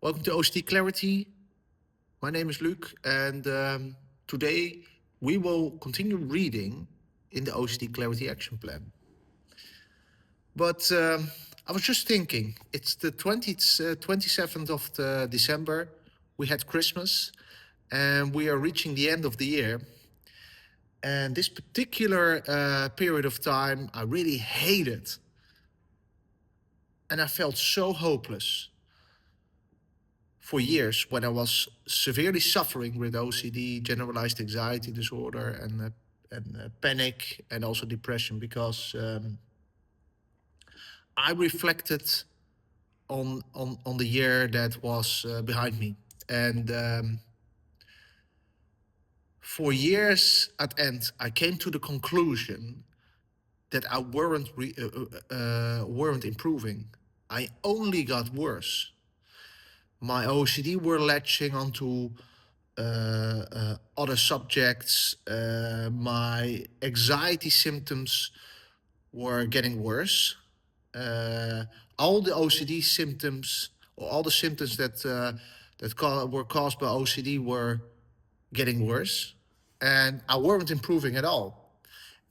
Welcome to OCD Clarity. My name is Luc, and today we will continue reading in the OCD Clarity Action Plan. But I was just thinking, it's the 27th of December. We had Christmas, and we are reaching the end of the year. And this particular period of time, I really hated. And I felt so hopeless for years when I was severely suffering with OCD, generalized anxiety disorder, and panic, and also depression, because I reflected on the year that was behind me, and for years at end, I came to the conclusion that I weren't improving. I only got worse. My OCD were latching onto other subjects. My anxiety symptoms were getting worse. All the OCD symptoms, or all the symptoms that were caused by OCD, were getting worse, and I weren't improving at all.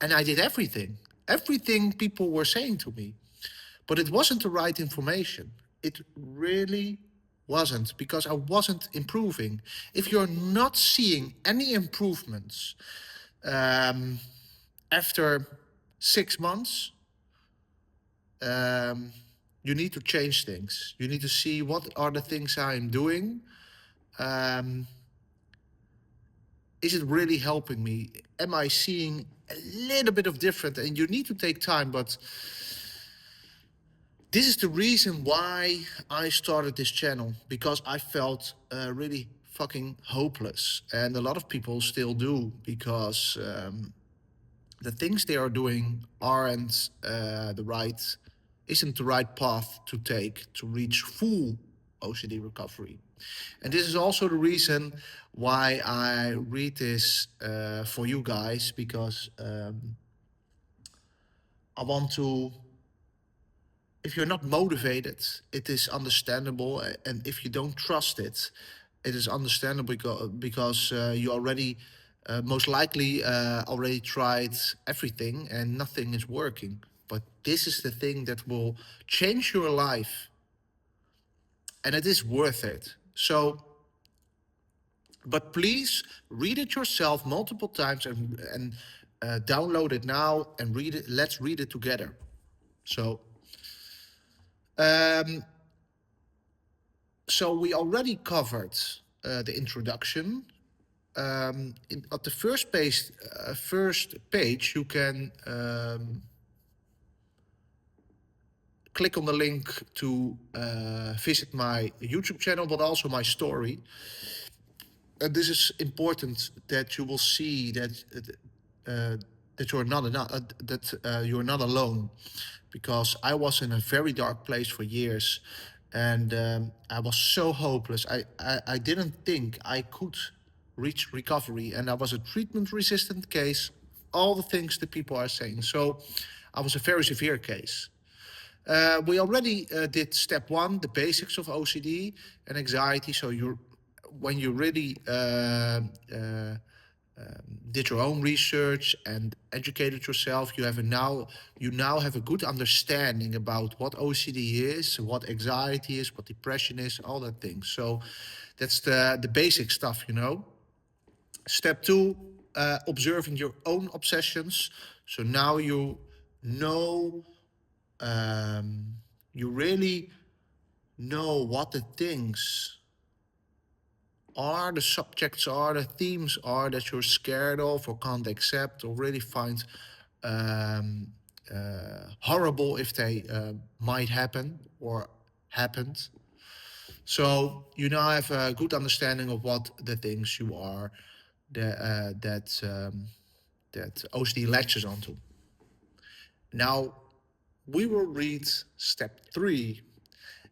And I did everything people were saying to me, but it wasn't the right information. It really wasn't, because I wasn't improving. If you're not seeing any improvements after 6 months, you need to change things. You need to see, what are the things I'm doing. Is it really helping me? Am I seeing a little bit of different? And you need to take time, but this is the reason why I started this channel, because I felt really fucking hopeless. And a lot of people still do, because the things they are doing isn't the right path to take to reach full OCD recovery. And this is also the reason why I read this for you guys, because I want to, if you're not motivated, it is understandable. And if you don't trust it, it is understandable, because you already, most likely, already tried everything and nothing is working. But this is the thing that will change your life. And it is worth it. So, but please read it yourself multiple times, and download it now and read it. Let's read it together. So, so we already covered the introduction. At the first page, you can click on the link to visit my YouTube channel, but also my story. And this is important, that you will see that you're not alone, because I was in a very dark place for years, and I was so hopeless. I didn't think I could reach recovery, and I was a treatment-resistant case. All the things that people are saying. So I was a very severe case. We already did step 1, the basics of OCD and anxiety. So when you really did your own research and educated yourself, you now have a good understanding about what OCD is, what anxiety is, what depression is, all that things. So that's the basic stuff, Step 2, observing your own obsessions. So now you know, you really know what the things are, the subjects are, the themes are that you're scared of or can't accept, or really find horrible if they might happen or happened. So you now have a good understanding of what the things you are that OCD latches onto. Now we will read step 3,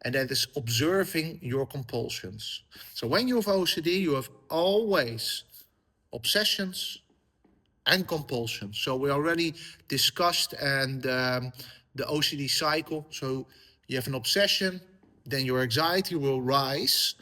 and that is observing your compulsions. So when you have OCD, you have always obsessions and compulsions. So we already discussed the OCD cycle. So you have an obsession, then your anxiety will rise,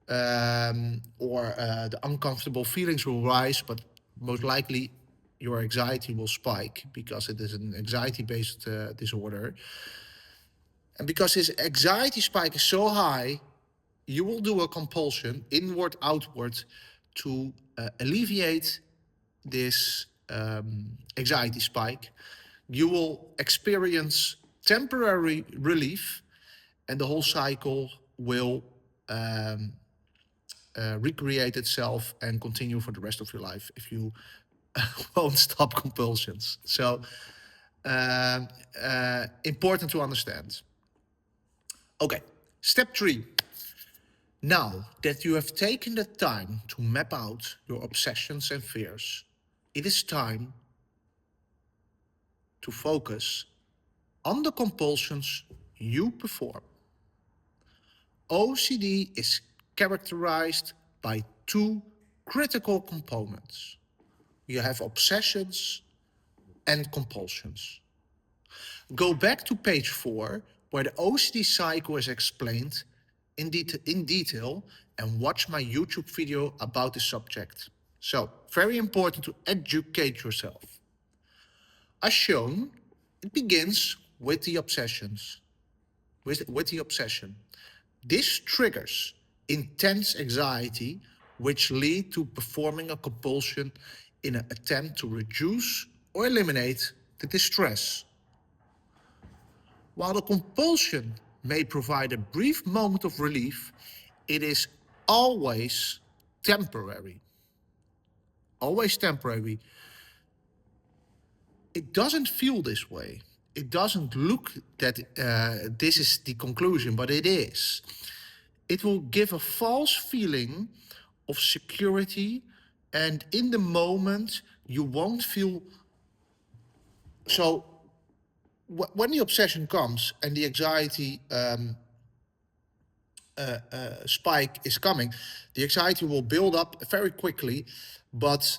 or the uncomfortable feelings will rise, but most likely your anxiety will spike because it is an anxiety-based disorder. And because his anxiety spike is so high, you will do a compulsion, inward, outward, to alleviate this anxiety spike. You will experience temporary relief, and the whole cycle will recreate itself and continue for the rest of your life if you won't stop compulsions. So, important to understand. Okay, step 3. Now that you have taken the time to map out your obsessions and fears, it is time to focus on the compulsions you perform. OCD is characterized by 2 critical components. You have obsessions and compulsions. Go back to page 4, where the OCD cycle is explained in detail, and watch my YouTube video about the subject. So, very important to educate yourself. As shown, it begins with the obsessions. With the obsession. This triggers intense anxiety, which lead to performing a compulsion in an attempt to reduce or eliminate the distress. While the compulsion may provide a brief moment of relief, it is always temporary. Always temporary. It doesn't feel this way. It doesn't look that this is the conclusion, but it is. It will give a false feeling of security, and in the moment, you won't feel. So, when the obsession comes and the anxiety spike is coming, the anxiety will build up very quickly, but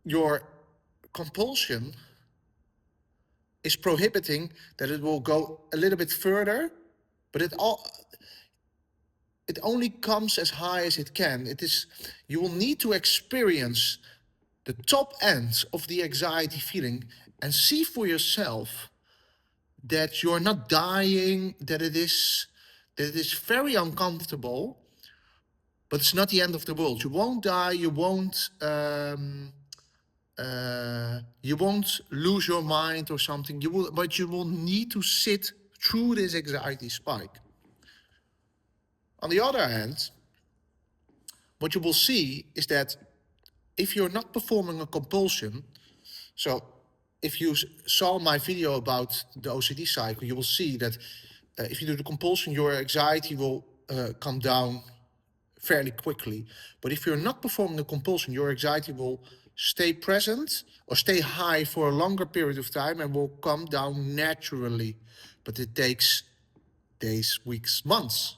your compulsion is prohibiting that it will go a little bit further, but it only comes as high as it can. You will need to experience the top end of the anxiety feeling and see for yourself that you're not dying, that it is very uncomfortable, but it's not the end of the world. You won't die. You won't lose your mind or something. But you will need to sit through this anxiety spike. On the other hand, what you will see is that if you're not performing a compulsion, so if you saw my video about the OCD cycle, you will see that if you do the compulsion, your anxiety will come down fairly quickly. But if you're not performing a compulsion, your anxiety will stay present or stay high for a longer period of time and will come down naturally. But it takes days, weeks, months.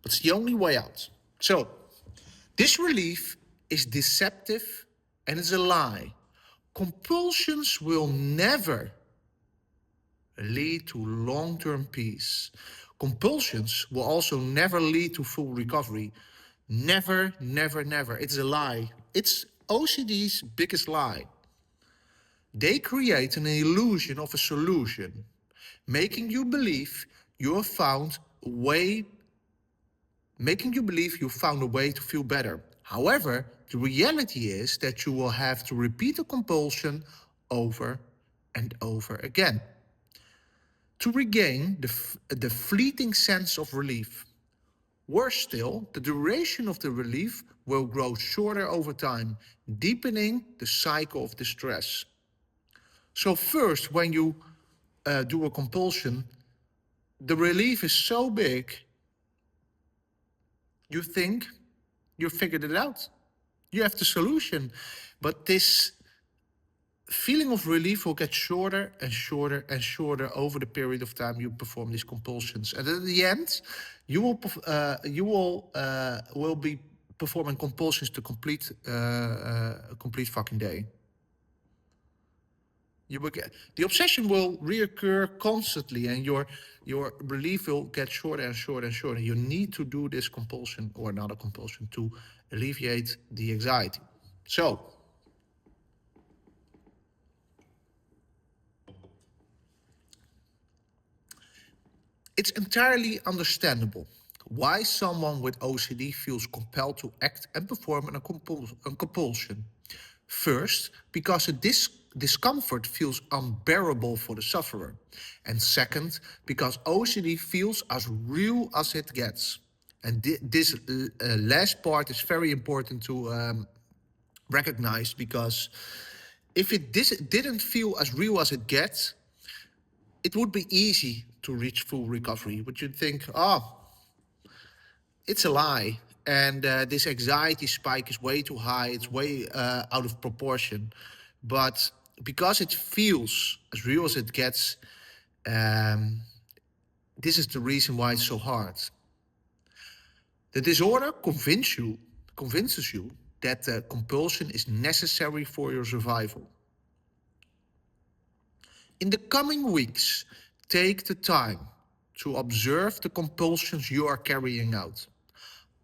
But it's the only way out. So, this relief is deceptive and it's a lie. Compulsions will never lead to long-term peace. Compulsions will also never lead to full recovery. Never, never, never. It's a lie. It's OCD's biggest lie. They create an illusion of a solution, making you believe you found a way to feel better. However, the reality is that you will have to repeat the compulsion over and over again to regain the fleeting sense of relief. Worse still, the duration of the relief will grow shorter over time, deepening the cycle of distress. So first, when you do a compulsion, the relief is so big, you think you figured it out. You have the solution. But this feeling of relief will get shorter and shorter and shorter over the period of time you perform these compulsions. And at the end, you will be performing compulsions to complete fucking day. The obsession will reoccur constantly, and your relief will get shorter and shorter and shorter. You need to do this compulsion or another compulsion to alleviate the anxiety. So, it's entirely understandable why someone with OCD feels compelled to act and perform a compulsion. First, because the discomfort feels unbearable for the sufferer. And second, because OCD feels as real as it gets. And this last part is very important to recognize, because if it didn't feel as real as it gets, it would be easy to reach full recovery. But you'd think, oh, it's a lie. And this anxiety spike is way too high. It's way out of proportion. But because it feels as real as it gets, this is the reason why it's so hard. The disorder convinces you that the compulsion is necessary for your survival. In the coming weeks, take the time to observe the compulsions you are carrying out.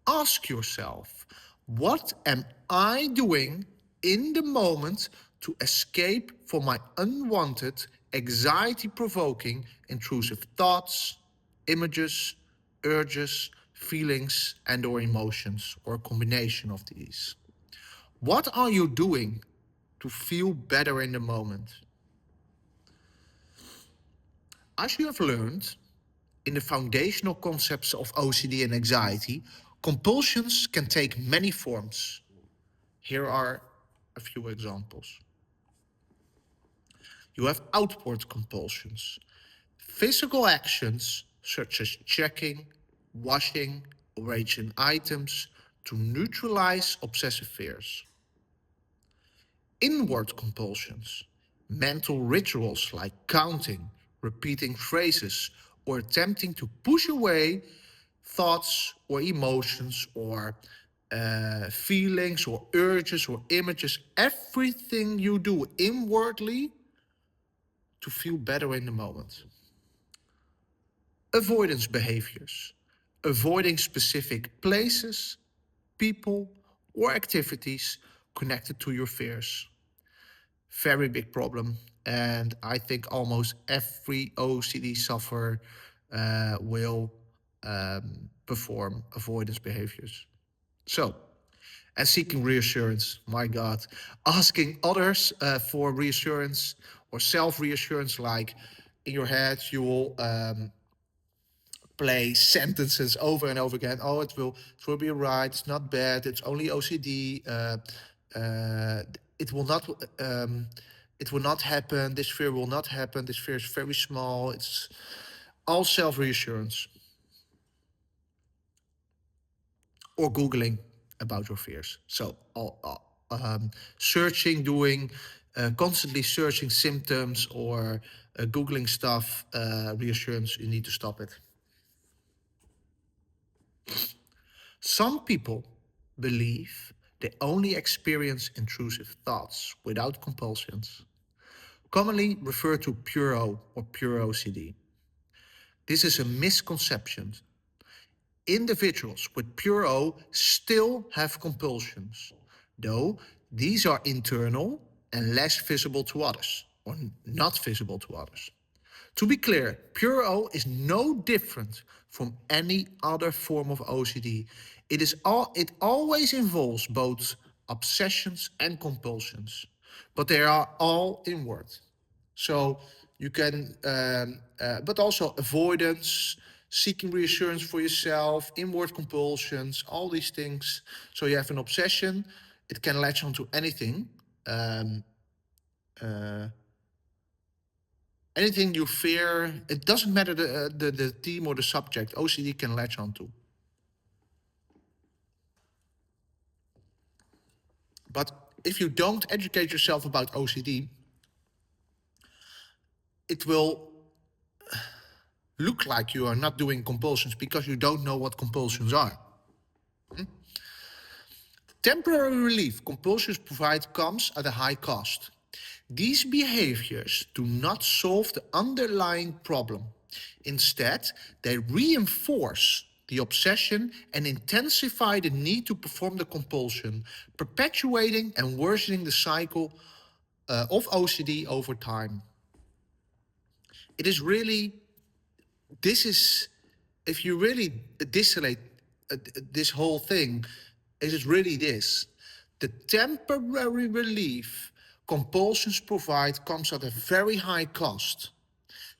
Ask yourself, what am I doing in the moment to escape from my unwanted, anxiety-provoking, intrusive thoughts, images, urges, feelings, and/or emotions, or a combination of these? What are you doing to feel better in the moment? As you have learned in the foundational concepts of OCD and anxiety, compulsions can take many forms. Here are a few examples. You have outward compulsions, physical actions such as checking, washing, arranging items to neutralize obsessive fears. Inward compulsions, mental rituals like counting, repeating phrases, or attempting to push away thoughts or emotions or feelings or urges or images, everything you do inwardly to feel better in the moment. Avoidance behaviors, avoiding specific places, people, or activities connected to your fears. Very big problem. And I think almost every OCD sufferer will perform avoidance behaviors. So, and seeking reassurance, my God. Asking others for reassurance or self-reassurance, like in your head, you will play sentences over and over again. Oh, it will be right. It's not bad. It's only OCD. It will not. It will not happen. This fear will not happen. This fear is very small. It's all self-reassurance. Or Googling about your fears. So, searching, constantly searching symptoms or Googling stuff, reassurance, you need to stop it. Some people believe they only experience intrusive thoughts without compulsions, commonly referred to pure O or pure OCD. This is a misconception. Individuals with pure O still have compulsions, though these are internal and less visible to others, or not visible to others. To be clear, pure O is no different from any other form of OCD. It always involves both obsessions and compulsions, but they are all inward. So you can, but also avoidance, seeking reassurance for yourself, inward compulsions, all these things. So you have an obsession, it can latch onto anything. Anything you fear, it doesn't matter the theme or the subject, OCD can latch onto. But if you don't educate yourself about OCD, it will look like you are not doing compulsions because you don't know what compulsions are. Temporary relief compulsions provide comes at a high cost. These behaviors do not solve the underlying problem. Instead, they reinforce the obsession and intensify the need to perform the compulsion, perpetuating and worsening the cycle of OCD over time. It is really, this is, if you really distillate this whole thing, it is really this. The temporary relief compulsions provide comes at a very high cost.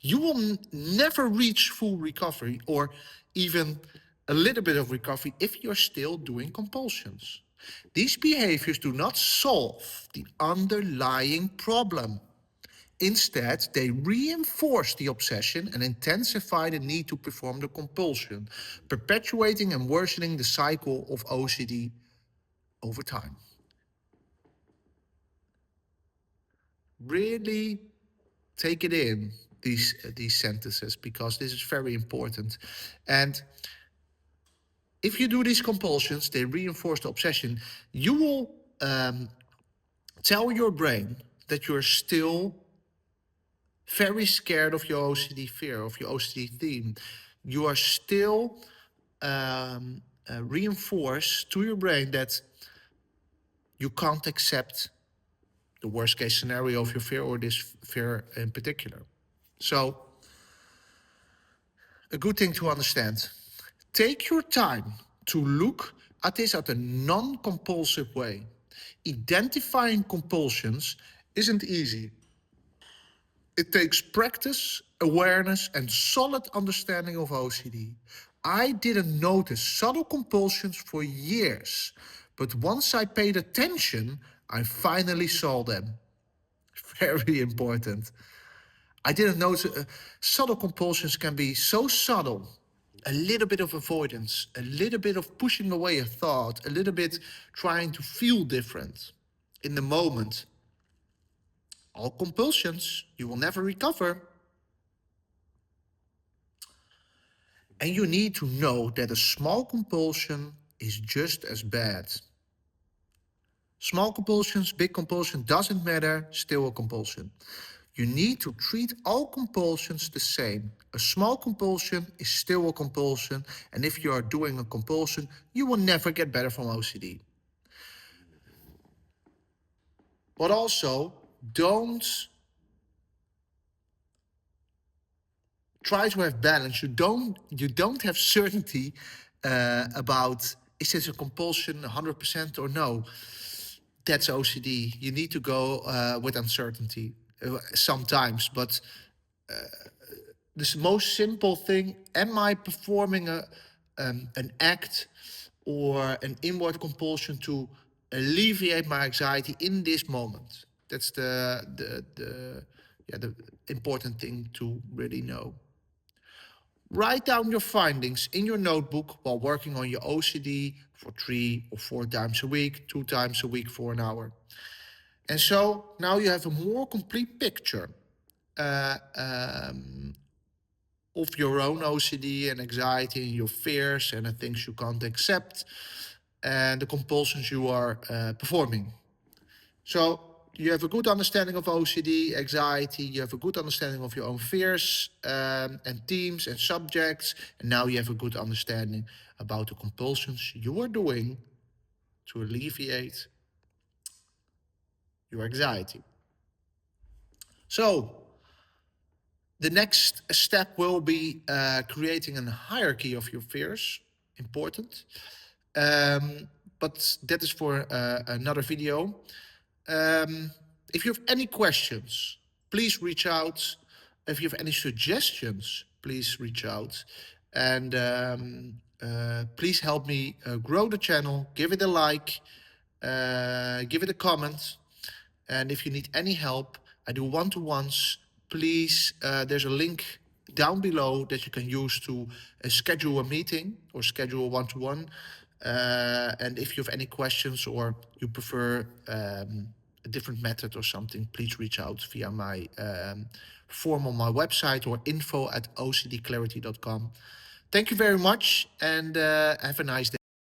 You will never reach full recovery or even a little bit of recovery if you're still doing compulsions. These behaviors do not solve the underlying problem. Instead, they reinforce the obsession and intensify the need to perform the compulsion, perpetuating and worsening the cycle of OCD over time. Really take it in, these sentences, because this is very important. And if you do these compulsions, they reinforce the obsession. You will tell your brain that you're still very scared of your OCD fear, of your OCD theme. You are still reinforce to your brain that you can't accept the worst case scenario of your fear, or this fear in particular. So, a good thing to understand. Take your time to look at this at a non-compulsive way. Identifying compulsions isn't easy. It takes practice, awareness, and solid understanding of OCD. I didn't notice subtle compulsions for years, but once I paid attention, I finally saw them. Very important. I didn't notice subtle compulsions can be so subtle. A little bit of avoidance, a little bit of pushing away a thought, a little bit trying to feel different in the moment. All compulsions, you will never recover. And you need to know that a small compulsion is just as bad. Small compulsions, big compulsion, doesn't matter, still a compulsion. You need to treat all compulsions the same. A small compulsion is still a compulsion, and if you are doing a compulsion, you will never get better from OCD. But also, don't try to have balance. You don't have certainty about, is this a compulsion 100% or no? That's OCD. You need to go with uncertainty sometimes, but the most simple thing, am I performing an act or an inward compulsion to alleviate my anxiety in this moment? That's the important thing to really know. Write down your findings in your notebook while working on your OCD for 3 or 4 times a week, 2 times a week for an hour. And so now you have a more complete picture of your own OCD and anxiety and your fears and the things you can't accept and the compulsions you are performing. So you have a good understanding of OCD, anxiety, you have a good understanding of your own fears and themes and subjects, and now you have a good understanding about the compulsions you are doing to alleviate your anxiety. So the next step will be creating a hierarchy of your fears. Important. But that is for another video. If you have any questions, please reach out. If you have any suggestions, please reach out. And please help me grow the channel. Give it a like. Give it a comment. And if you need any help, I do one-to-ones. Please, there's a link down below that you can use to schedule a meeting or schedule a one-to-one. And if you have any questions or you prefer a different method or something, please reach out via my form on my website or info@ocdclarity.com. Thank you very much and have a nice day.